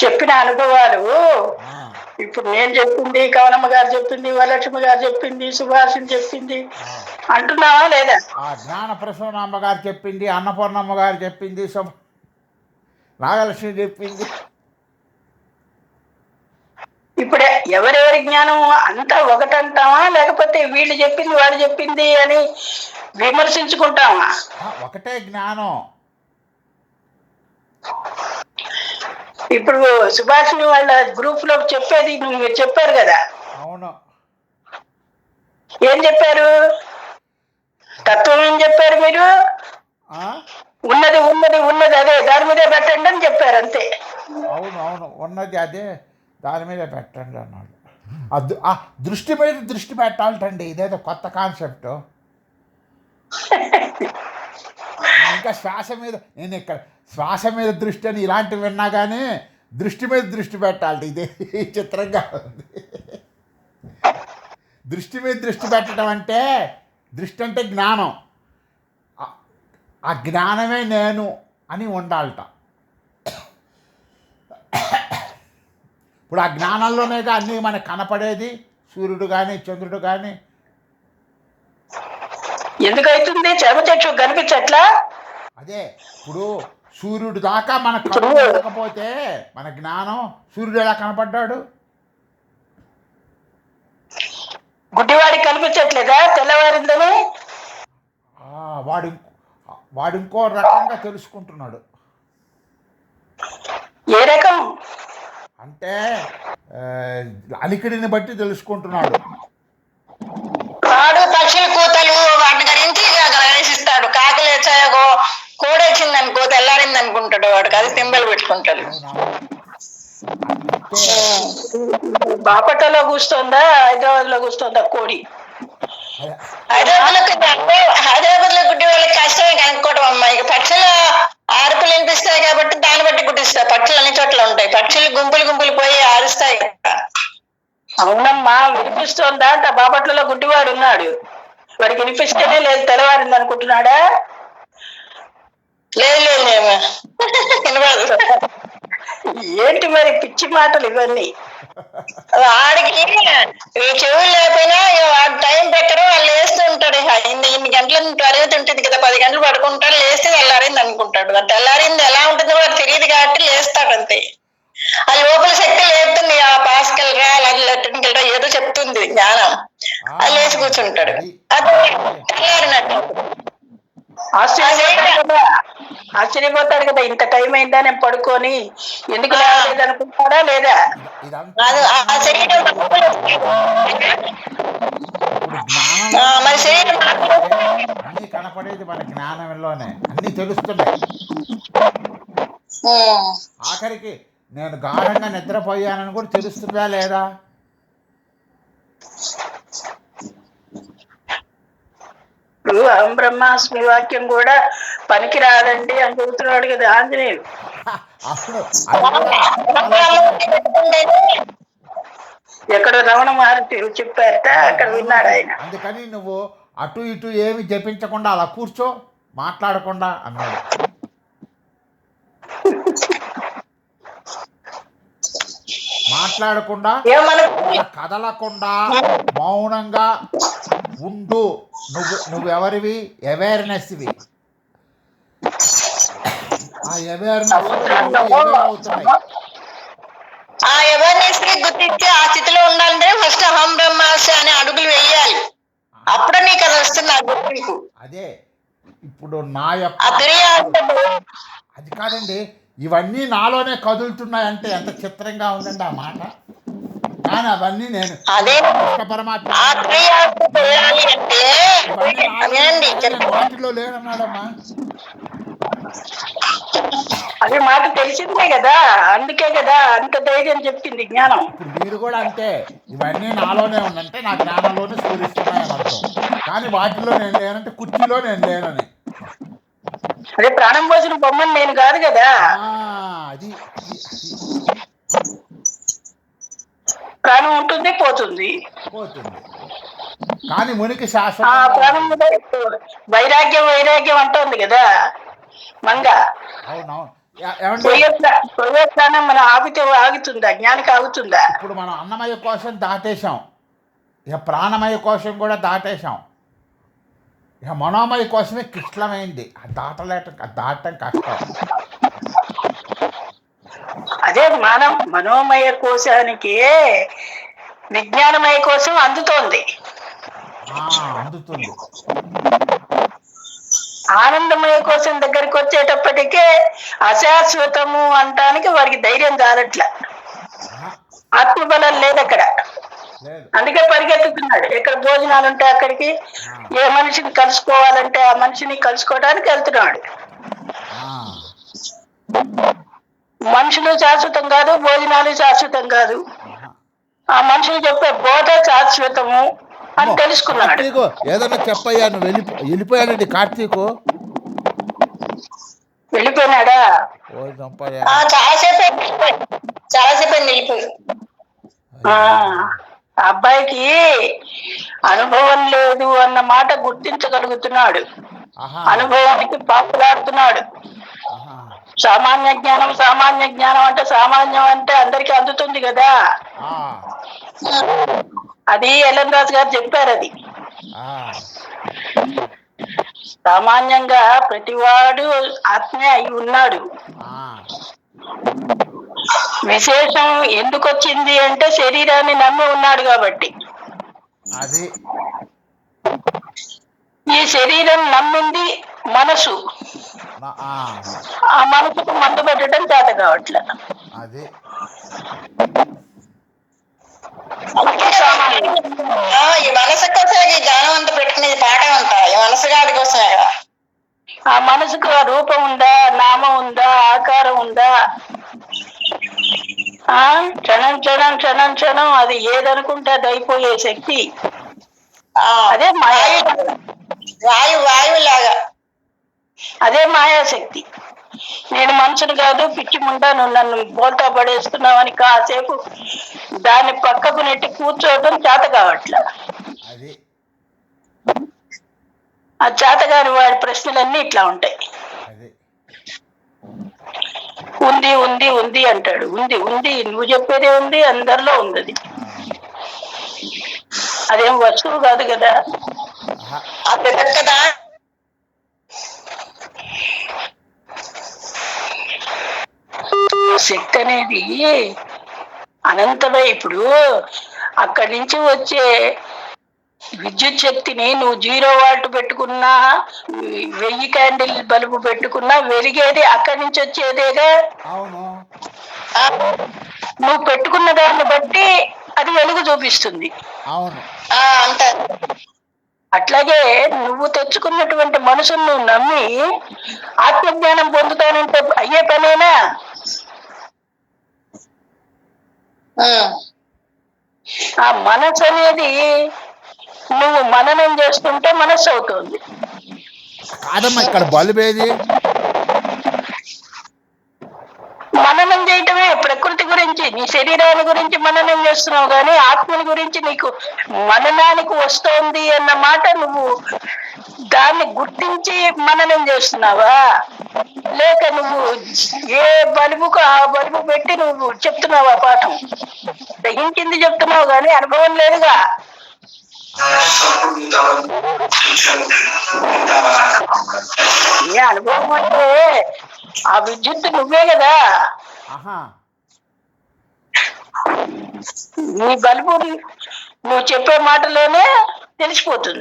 చెప్పిన అనుభవాలు ఆ, ఇప్పుడు నేను చెప్పింది, కవనమ్మ గారు చెప్పింది, వరలక్ష్మి గారు చెప్పింది, సుభాషిని చెప్పింది ఆ. అంటున్నావా లేదా? ఆ జ్ఞాన ప్రసూనమ్మ గారు చెప్పింది, అన్నపూర్ణమ్మ గారు చెప్పింది, నాగలక్ష్మి చెప్పింది. ఇప్పుడు ఎవరెవరి జ్ఞానం అంతా ఒకటంటావా, లేకపోతే వీళ్ళు చెప్పింది వాడు చెప్పింది అని విమర్శించుకుంటావా? ఒకటే జ్ఞానం. ఇప్పుడు సుభాషిని వాళ్ళ గ్రూప్ లో చెప్పేది మీరు చెప్పారు కదా, అవును. ఏం చెప్పారు? తత్వం ఏం చెప్పారు మీరు? ఆ? ఉన్నది ఉన్నది ఉన్నది అదే, దాని మీదే పెట్టండి అని చెప్పారు అంతే. అవును అవును, ఉన్నది అదే, దాని మీద పెట్టండి అన్నాడు. ఆ దృష్టి మీద దృష్టి పెట్టాలటండి, ఇదేదో కొత్త కాన్సెప్ట్. ఇంకా శ్వాస మీద, నేను ఇక్కడ శ్వాస మీద దృష్టి అని ఇలాంటివి విన్నా కానీ దృష్టి మీద దృష్టి పెట్టాలి. ఇదే చిత్రంగా ఉంది. దృష్టి మీద దృష్టి పెట్టడం అంటే, దృష్టి అంటే జ్ఞానం, ఆ జ్ఞానమే నేను అని ఉండాలట. ఇప్పుడు ఆ జ్ఞానంలోనేగా అన్నీ మనకు కనపడేది, సూర్యుడు కానీ చంద్రుడు కానీ. ఎందుకైతుంది? చర్మచక్షు కనిపించట్లా? అదే, ఇప్పుడు సూర్యుడు దాకా మన ఇప్పుడు కళ్ళు ఉండకపోతే మన జ్ఞానం, సూర్యుడు ఎలా కనపడ్డాడు? గుడ్డివాడికి కనిపించట్లేదా తెల్లవారిందని? వాడు వాడు ఇంకో రకంగా తెలుసుకుంటున్నాడు. ఏ రకం అంటే అలికిడిని బట్టి తెలుసుకుంటున్నాడు. వాడు పక్షుల కూతలు వాటి గురించి గమనిస్తాడు. కాకలు వచ్చాయో కోడొచ్చింది అనుకో తెల్లారింది అనుకుంటాడు, వాడు అది సింబల్ పెట్టుకుంటాడు. అంటే బాపట్లలో కూర్చోందా, హైదరాబాద్ లో కూర్చోందా కోడి? అదే, హైదరాబాద్ లో గుడ్డి వాళ్ళకి కష్టమే కనుక్కోవడం అమ్మా. ఇక పక్షుల ఆరుపులు వినిపిస్తాయి కాబట్టి దాన్ని బట్టి గుడ్డిస్తాయి. పక్షులు అన్ని చోట్ల ఉంటాయి, పక్షులు గుంపులు గుంపులు పోయి ఆరుస్తాయి కదా. అవునమ్మా, వినిపిస్తోందా అంట. బాపట్లలో గుడ్డివాడు ఉన్నాడు, వాడికి వినిపిస్తేనే లేదు తెల్లవారింది అనుకుంటున్నాడా? లేదు లేదు వినపడదు. ఏంటి మరి పిచ్చి మాటలు ఇవన్నీ? వాడికి చెవులు లేకపోయినా వాడు టైం పెట్టరు, వాళ్ళు వేస్తూ ఉంటాడు. ఇన్ని గంటల తరగతి ఉంటుంది కదా, 10 గంటలు పడుకుంటాడు, లేస్తే తెల్లారింది అనుకుంటాడు. అది తెల్లారింది ఎలా ఉంటుందో వాడు తెలియదు కాబట్టి లేస్తాడు అంతే. ఆ లోపల శక్తి లేపుతుంది, ఆ పాస్కల్ రా ఎలక్ట్రికల్ రా ఏదో చెప్తుంది జ్ఞానం, అది లేచి కూర్చుంటాడు. అది తెల్లారినట్టు ఆశ్చర్యపోతాడు కదా, ఇంత టైం అయిందా నేను పడుకొని ఎందుకు లేవలేదు అనుకుంటాడా లేదా? ఇదంతా ఇప్పుడు జ్ఞానం అన్నీ కనపడేది మన జ్ఞానంలోనే, అన్నీ తెలుస్తున్నాయి. ఆఖరికి నేను గాఢంగా నిద్రపోయానని కూడా తెలుస్తుందా లేదా? ఇప్పుడు అహం బ్రహ్మాస్మి వాక్యం కూడా పనికి రాదండి అని చెబుతున్నాడు కదా ఆంజనేయుడు. అప్పుడు అది కూడా ఎక్కడ రమణ మహర్షి చెప్పారట, అక్కడ విన్నాడు ఆయన. అందుకని నువ్వు అటు ఇటు ఏమి జపించకుండా అలా కూర్చో, మాట్లాడకుండా అన్నాడు. మాట్లాడకుండా, కదలకుండా, మౌనంగా ఉండు. నువ్వెవరివి? అవేర్నెస్వి. ఆ అవేర్నెస్ అవుతున్నాయి. ఆ అవేర్నెస్ ని గుర్తించి ఆ స్థితిలో ఉండాలంటే ఫస్ట్ అహం బ్రహ్మాస్మి అనే అడుగులు వేయాలి, అప్పుడే నీకు అది వస్తుంది ఆ గుర్తింపు. అదే ఇప్పుడు నా యొక్క అది కాదండి, ఇవన్నీ నాలోనే కదులుతున్నాయంటే ఎంత చిత్రంగా ఉందండి ఆ మాట. కానీ అవన్నీ నేను పరమాత్మ వాటిలో లేనన్నాడమ్మా. అది మాట తెలిసిందే కదా, అందుకే కదా అంత ధైర్యం చెప్పింది జ్ఞానం. ఇప్పుడు మీరు కూడా అంతే, ఇవన్నీ నాలోనే ఉందంటే నా జ్ఞానంలోనే స్ఫురిస్తున్నాయని అర్థం. కానీ వాటిలో నేను లేనంటే కుర్చీలో నేను లేనని. అదే ప్రాణం పోసిన బొమ్మని నేను కాదు కదా. అది ప్రాణం ఉంటుంది పోతుంది కానీ మునికి శాశ్వత. వైరాగ్యం వైరాగ్యం అంటోంది కదా మంగ. అవునవును, ఏమండి పోయే ప్రాణం మనం ఆగితే ఆగుతుందా? జ్ఞానికి ఆగుతుందా? ఇప్పుడు మనం అన్నమయ కోశం దాటేశాం, ఇక ప్రాణమయ కోశం కూడా దాటేశాం, ఇక మనోమయ కోశమే క్లిష్టమైంది. దాటం కష్టం. అదే మనోమయ కోశానికి విజ్ఞానమయ కోశం అందుతోంది. అందుతుంది. ఆనందమయ కోశం దగ్గరికి వచ్చేటప్పటికే అశాశ్వతము అంటానికి వారికి ధైర్యం చాలట్ల, ఆత్మబలం లేదు అక్కడ. అందుకే పరిగెత్తుతున్నాడు. ఎక్కడ భోజనాలు ఉంటే అక్కడికి, ఏ మనిషిని కలుసుకోవాలంటే ఆ మనిషిని కలుసుకోవడానికి వెళ్తున్నాడు. మనుషులు శాశ్వతం కాదు, భోజనాలు శాశ్వతం కాదు. ఆ మనుషులు చెప్పే బోధ శాశ్వతము అని తెలుసుకున్నాడు. ఏదన్నా చెప్పయ్యా, నువ్వు వెళ్ళిపోయానండి. కార్తీకు వెళ్ళిపోయినాడా? చాలాసేపు వెళ్ళిపోయి. అబ్బాయికి అనుభవం లేదు అన్న మాట గుర్తించగలుగుతున్నాడు. అనుభవానికి పాపులాడుతున్నాడు. సామాన్య జ్ఞానం అంటే సామాన్యం అంటే అందరికి అందుతుంది కదా. అది ఎల్ఎన్ రాజు గారు చెప్పారు. అది సామాన్యంగా ప్రతివాడు ఆత్మే అయి ఉన్నాడు. విశేషం ఎందుకు వచ్చింది అంటే శరీరాన్ని నమ్మి ఉన్నాడు కాబట్టి. ఈ శరీరం నమ్మింది మనసు. ఆ మనసుకు మందు పెట్టడం చేత కావట్లే. ఈ మనసు కోసం ఈ జ్ఞానం అంతా పెట్టుకునేది పాట అంతా ఈ మనసు గాడి కోసమే కదా. ఆ మనసుకు ఆ రూపం ఉందా, నామం ఉందా, ఆకారం ఉందా? క్షణం క్షణం క్షణం క్షణం అది ఏదనుకుంటే అది అయిపోయే శక్తి. అదే వాయువులాగా, అదే మాయాశక్తి. నేను మనుషులు కాదు, పిచ్చి ముండా, నువ్వు నన్ను బోల్తా పడేస్తున్నావని కాసేపు దాన్ని పక్కకు నెట్టి కూర్చోవటం చేత కావట్లా. ఆ చేతగాని వాడి ప్రశ్నలన్నీ ఇట్లా ఉంటాయి. ఉంది ఉంది ఉంది అంటాడు. ఉంది ఉంది, నువ్వు చెప్పేదే ఉంది, అందరిలో ఉంది. అదేం వస్తువు కాదు కదా. కదా శక్తి అనేది అనంతమే. ఇప్పుడు అక్కడి నుంచి వచ్చే విద్యుత్ శక్తిని నువ్వు 0 వాట్ పెట్టుకున్నా, 1000 క్యాండిల్ బల్బు పెట్టుకున్నా వెలిగేది అక్కడి నుంచి వచ్చేదేగా. నువ్వు పెట్టుకున్న దాన్ని బట్టి అది వెలుగు చూపిస్తుంది. అట్లాగే నువ్వు తెచ్చుకున్నటువంటి మనసును నువ్వు నమ్మి ఆత్మజ్ఞానం పొందుతానంటే అయ్యే పనేనా? ఆ మనసు అనేది నువ్వు మననం చేస్తుంటే మనస్సు అవుతుంది. కాదమ్మా, ఇక్కడ బల్బేది? మననం చేయటమే. ప్రకృతి గురించి, నీ శరీరాన్ని గురించి మననం చేస్తున్నావు, కానీ ఆత్మని గురించి నీకు మననానికి వస్తోంది అన్న మాట నువ్వు దాన్ని గుర్తించి మననం చేస్తున్నావా? లేక నువ్వు ఏ బలుబుకు ఆ బలుబు పెట్టి నువ్వు చెప్తున్నావా పాఠం? గ్రహించింది చెప్తున్నావు కానీ అనుభవం లేదుగా. ఏ అనుభవం అంటే ఆ విద్యుత్ నువ్వే కదా. నీ బలుబు నువ్వు చెప్పే మాటలోనే తెలిసిపోతుంది.